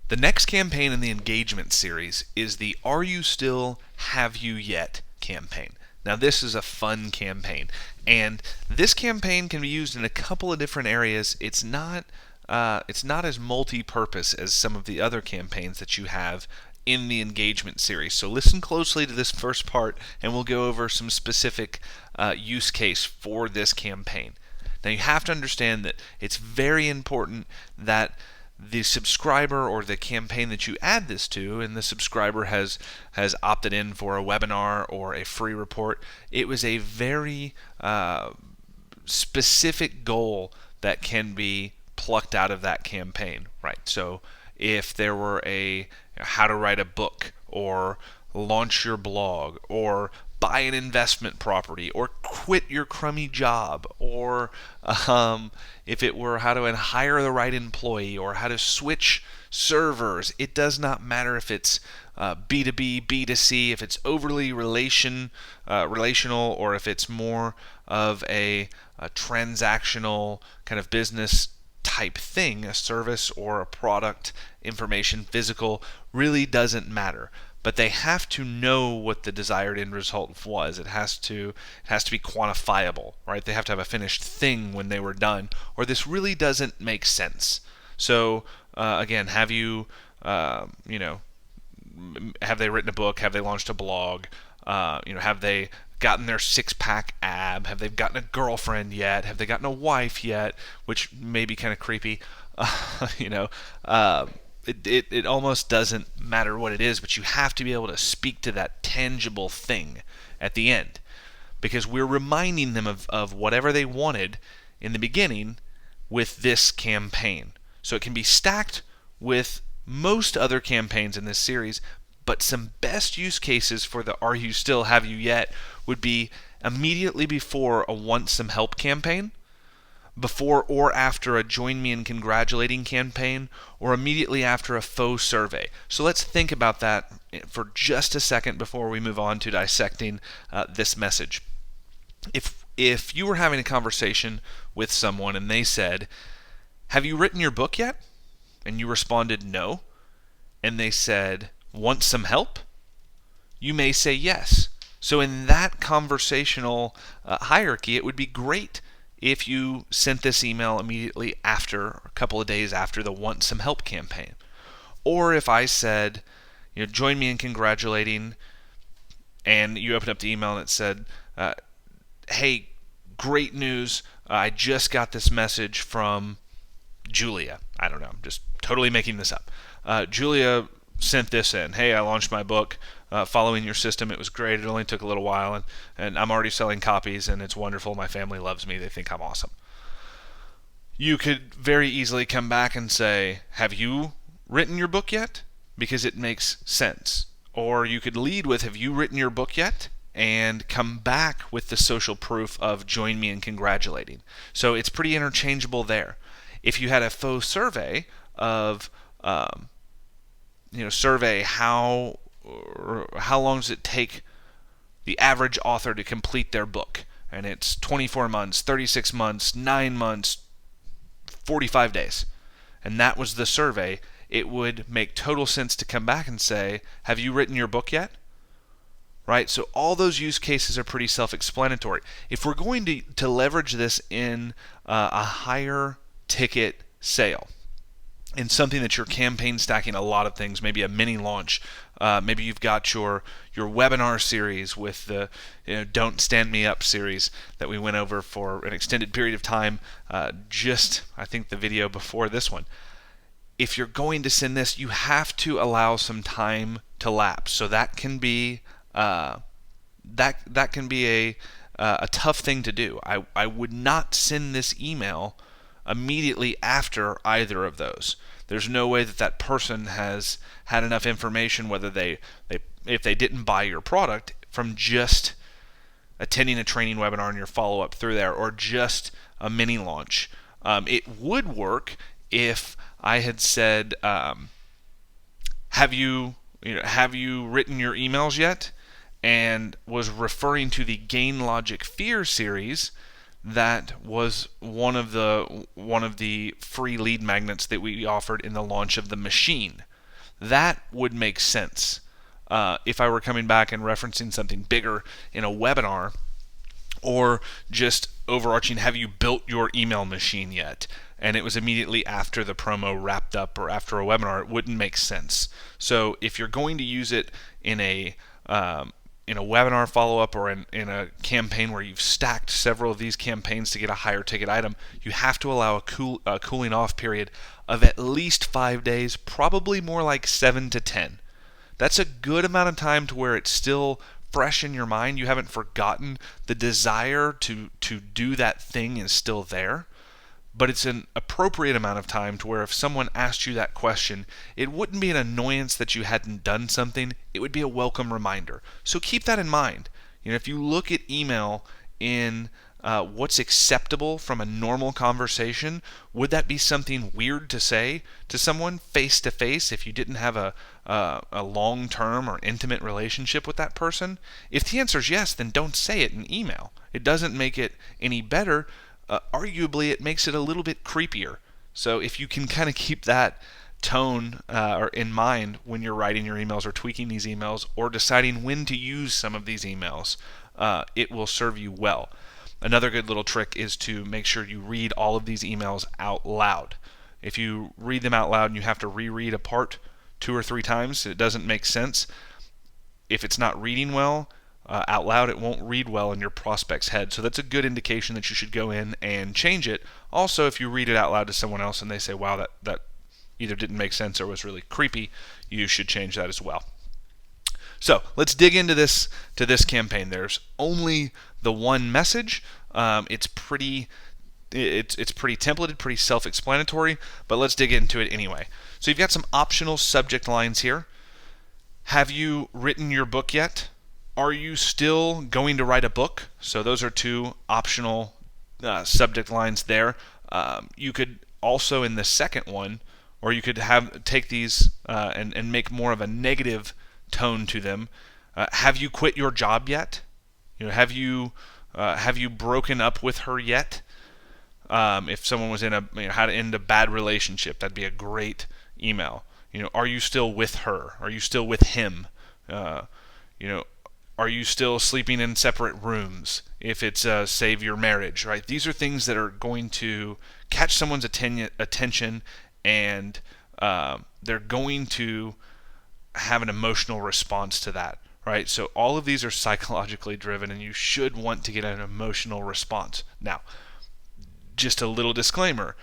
The next campaign in the engagement series is the Are You Still, Have You Yet campaign. Now, this is a fun campaign, and this campaign can be used in a couple of different areas. It's not as multi-purpose as some of the other campaigns that you have in the engagement series. So listen closely to this first part, and we'll go over some specific use case for this campaign. Now, you have to understand that it's very important that the subscriber or the campaign that you add this to, and the subscriber has opted in for a webinar or a free report, it was a very specific goal that can be plucked out of that campaign, right? So if there were a how to write a book, or launch your blog, or buy an investment property, or quit your crummy job, or if it were how to hire the right employee, or how to switch servers, it does not matter if it's B2B, B2C, if it's overly relational, or if it's more of a transactional kind of business type thing, a service or a product, information, physical, really doesn't matter. But they have to know what the desired end result was. It has to be quantifiable, right? They have to have a finished thing when they were done, or this really doesn't make sense. So again, have they written a book? Have they launched a blog? Have they gotten their six-pack ab? Have they gotten a girlfriend yet? Have they gotten a wife yet? Which may be kind of creepy. It almost doesn't matter what it is, but you have to be able to speak to that tangible thing at the end, because we're reminding them of whatever they wanted in the beginning with this campaign. So it can be stacked with most other campaigns in this series, but some best use cases for the Are You Still, Have You Yet would be immediately before a Want Some Help campaign, before or after a Join Me in Congratulating campaign, or immediately after a faux survey. So let's think about that for just a second before we move on to dissecting this message. If you were having a conversation with someone and they said, "Have you written your book yet?" and you responded no, and they said, "Want some help?" you may say yes. So in that conversational hierarchy, it would be great if you sent this email immediately after, a couple of days after, the Want Some Help campaign. Or if I said, join me in congratulating, and you open up the email and it said, hey, great news, I just got this message from Julia. I don't know, I'm just totally making this up. Julia sent this in. Hey, I launched my book following your system. It was great. It only took a little while, and I'm already selling copies, and it's wonderful. My family loves me. They think I'm awesome. You could very easily come back and say, have you written your book yet? Because it makes sense. Or you could lead with, have you written your book yet? And come back with the social proof of join me in congratulating. So it's pretty interchangeable there. If you had a faux survey of survey how long does it take the average author to complete their book, and it's 24 months, 36 months, 9 months, 45 days, and that was the survey, it would make total sense to come back and say, have you written your book yet? Right? So all those use cases are pretty self-explanatory. If we're going to leverage this in a higher ticket sale, in something that you're campaign stacking a lot of things, maybe a mini launch, maybe you've got your webinar series with the Don't Stand Me Up series that we went over for an extended period of time, just I think the video before this one. If you're going to send this, you have to allow some time to lapse. So that can be a tough thing to do. I would not send this email immediately after either of those. There's no way that person has had enough information, whether if they didn't buy your product, from just attending a training webinar and your follow-up through there, or just a mini launch. It would work if I had said, have you written your emails yet? And was referring to the Gain Logic Fear series. That was one of the free lead magnets that we offered in the launch of the machine. that would make sense. If I were coming back and referencing something bigger in a webinar, or just overarching, have you built your email machine yet? And it was immediately after the promo wrapped up or after a webinar, it wouldn't make sense. So if you're going to use it in a webinar follow-up or in a campaign where you've stacked several of these campaigns to get a higher ticket item, you have to allow a cooling off period of at least 5 days, probably more like 7 to 10. That's a good amount of time to where it's still fresh in your mind. You haven't forgotten. The desire to do that thing is still there. But it's an appropriate amount of time to where if someone asked you that question, it wouldn't be an annoyance that you hadn't done something. It would be a welcome reminder. So keep that in mind. If you look at email in what's acceptable from a normal conversation, would that be something weird to say to someone face to face if you didn't have a long-term or intimate relationship with that person? If the answer is yes, then don't say it in email. It doesn't make it any better. Arguably, it makes it a little bit creepier. So if you can kind of keep that tone or in mind when you're writing your emails or tweaking these emails or deciding when to use some of these emails, it will serve you well. Another good little trick is to make sure you read all of these emails out loud. If you read them out loud and you have to reread a part 2 or 3 times, it doesn't make sense. If it's not reading well out loud, it won't read well in your prospect's head. So that's a good indication that you should go in and change it. Also, if you read it out loud to someone else and they say, wow, that either didn't make sense or was really creepy, you should change that as well. So let's dig into this campaign. There's only the one message. It's pretty templated, pretty self-explanatory, but let's dig into it anyway. So you've got some optional subject lines here. Have you written your book yet? Are you still going to write a book? So those are 2 optional subject lines there. You could also in the second one, or you could take these and make more of a negative tone to them. Have you quit your job yet? Have you broken up with her yet? If someone was in how to end a bad relationship, that'd be a great email. Are you still with her? Are you still with him? Are you still sleeping in separate rooms? If it's save your marriage, right? These are things that are going to catch someone's attention, and they're going to have an emotional response to that, right? So all of these are psychologically driven, and you should want to get an emotional response. Now, just a little disclaimer,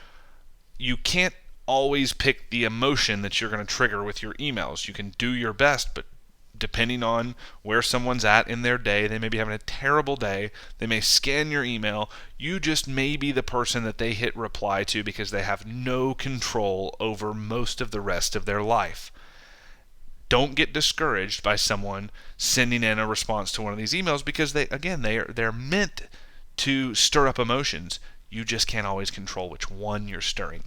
you can't always pick the emotion that you're going to trigger with your emails. You can do your best, but depending on where someone's at in their day, they may be having a terrible day, they may scan your email, you just may be the person that they hit reply to because they have no control over most of the rest of their life. Don't get discouraged by someone sending in a response to one of these emails because they're meant to stir up emotions. You just can't always control which one you're stirring.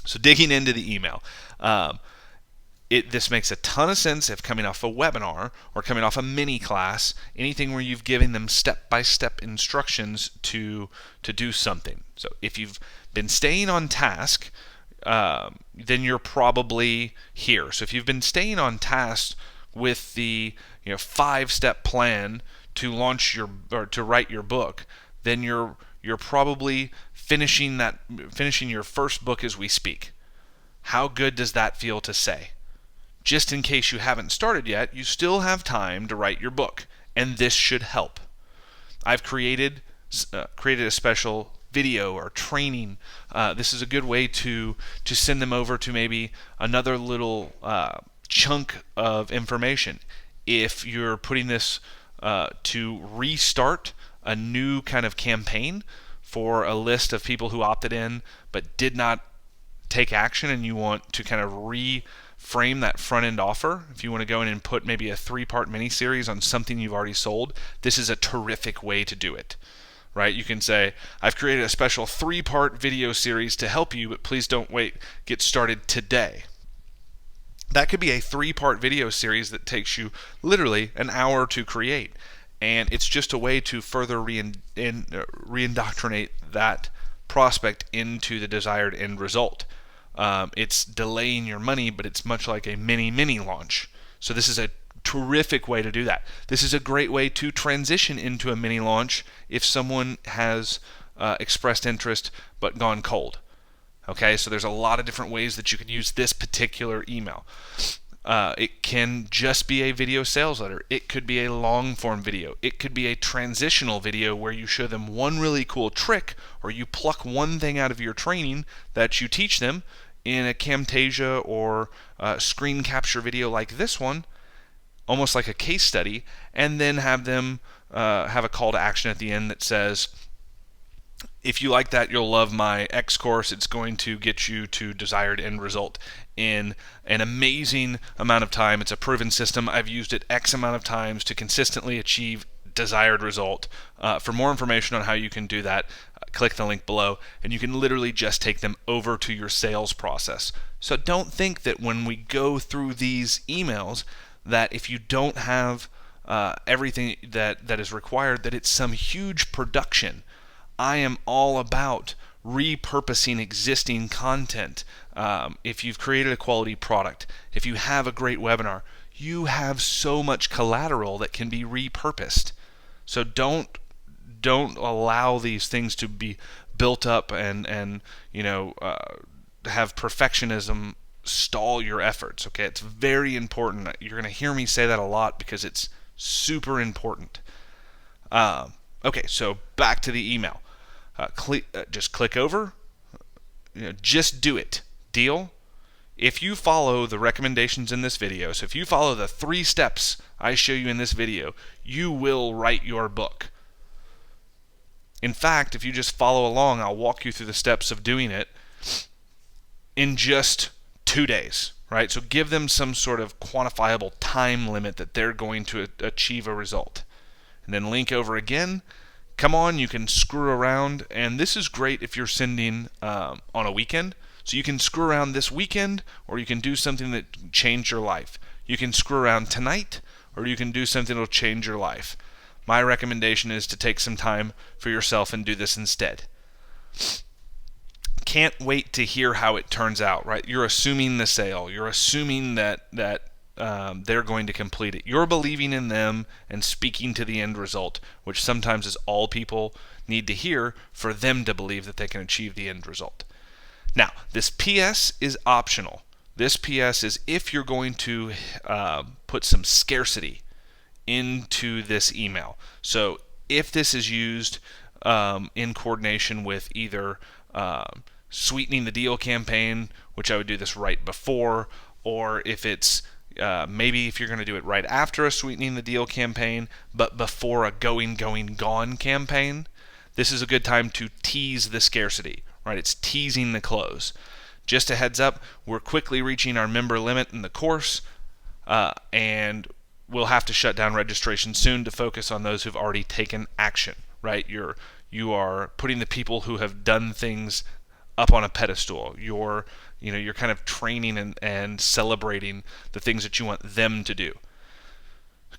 So digging into the email, this makes a ton of sense if coming off a webinar or coming off a mini class, anything where you've given them step-by-step instructions to do something. So if you've been staying on task, then you're probably here. So if you've been staying on task with the 5-step plan to launch to write your book, then you're probably finishing your first book as we speak. How good does that feel to say? Just in case you haven't started yet, you still have time to write your book, and this should help. I've created a special video or training. This is a good way to send them over to maybe another little chunk of information. If you're putting this to restart a new kind of campaign for a list of people who opted in but did not take action, and you want to kind of reframe that front end offer, if you want to go in and put maybe a 3-part mini-series on something you've already sold, this is a terrific way to do it. Right? You can say, I've created a special 3-part video series to help you, but please don't wait, get started today. That could be a 3-part video series that takes you literally an hour to create, and it's just a way to further reindoctrinate that prospect into the desired end result. It's delaying your money, but it's much like a mini launch. So this is a terrific way to do that. This is a great way to transition into a mini launch if someone has expressed interest but gone cold. Okay, so there's a lot of different ways that you can use this particular email. It can just be a video sales letter. It could be a long form video. It could be a transitional video where you show them one really cool trick, or you pluck one thing out of your training that you teach them in a Camtasia or screen capture video like this one, almost like a case study, and then have them have a call to action at the end that says, if you like that, you'll love my X course. It's going to get you to desired end result in an amazing amount of time. It's a proven system. I've used it X amount of times to consistently achieve desired result. For more information on how you can do that, click the link below, and you can literally just take them over to your sales process. So don't think that when we go through these emails that if you don't have everything that is required, that it's some huge production. I am all about repurposing existing content. If you've created a quality product, if you have a great webinar, you have so much collateral that can be repurposed. So don't allow these things to be built up and have perfectionism stall your efforts. Okay, it's very important. You're going to hear me say that a lot because it's super important. Okay, so back to the email. Just click over. Just do it. Deal? If you follow the recommendations in this video, so if you follow the 3 steps I show you in this video, you will write your book. In fact, if you just follow along, I'll walk you through the steps of doing it in just 2 days. Right? So give them some sort of quantifiable time limit that they're going to achieve a result. And then link over again. Come on, you can screw around, and this is great if you're sending on a weekend. So you can screw around this weekend, or you can do something that changed your life. You can screw around tonight, or you can do something that will change your life. My recommendation is to take some time for yourself and do this instead. Can't wait to hear how it turns out, right? You're assuming the sale. You're assuming that they're going to complete it. You're believing in them and speaking to the end result, which sometimes is all people need to hear for them to believe that they can achieve the end result. Now, this PS is optional. This PS is if you're going to put some scarcity into this email. So if this is used in coordination with either sweetening the deal campaign, which I would do this right before, or if it's maybe if you're going to do it right after a sweetening the deal campaign, but before a going, gone campaign, this is a good time to tease the scarcity, right? It's teasing the close. Just a heads up, we're quickly reaching our member limit in the course, and we'll have to shut down registration soon to focus on those who've already taken action, right? You are putting the people who have done things up on a pedestal. You're kind of training and celebrating the things that you want them to do.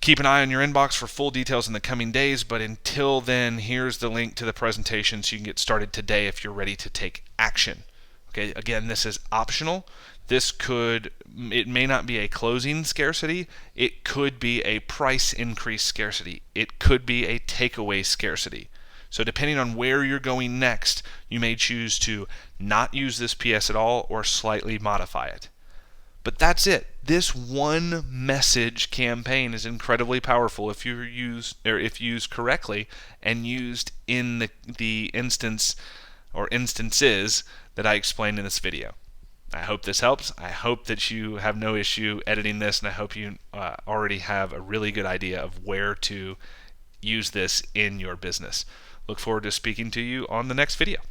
Keep an eye on your inbox for full details in the coming days, but until then, here's the link to the presentation so you can get started today if you're ready to take action. Okay, again, this is optional. It may not be a closing scarcity. It could be a price increase scarcity. It could be a takeaway scarcity. So depending on where you're going next, you may choose to not use this PS at all or slightly modify it. But that's it. This one message campaign is incredibly powerful if used correctly and used in the instance or instances that I explained in this video. I hope this helps. I hope that you have no issue editing this, and I hope you already have a really good idea of where to use this in your business. Look forward to speaking to you on the next video.